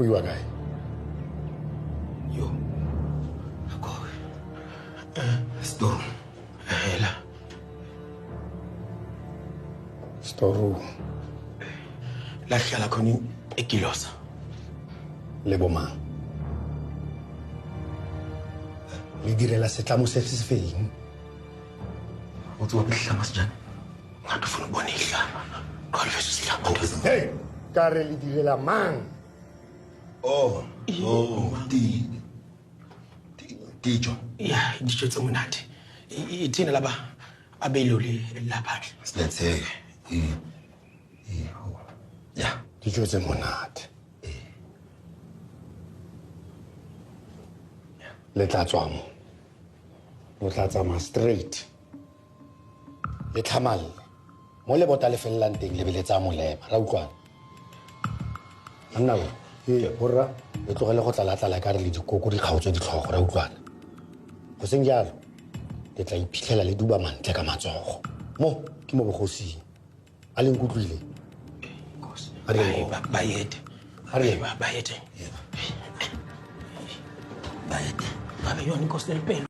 Who you are, guy? Yo. Ako. Storm. Hela. Storu. La hlala khona eGilosa. Lebo mang? Le direla setlamo se se feng? O tsoa behlama sejana. Ngathi ufuna ubona ihlama. Qala bese sihlamba. Hey, ka re le direla mang? Oh, Dijo. Ya, dijo tse monate. Ithina laba abeluli lapha. Let's say, yeah. Dijo tse monate. Le tla tswa mo. Lo tla tsamaya straight. Le tlhamalle. Mo le bota le fellang teng le beletsa molema. Ra utlwana. Anna hora le tlogele go tla ka re le dikoko di kgaotswe ditlhogo ra utlwana. Go seng jalo le tla iphitlhela le duba mantle ka matsogo. Mo ke mo bogosing. A le nkutlwile. Nkosi. Ari Bayede. Ari Bayede. Bayede. Babe yona inkosi lempela.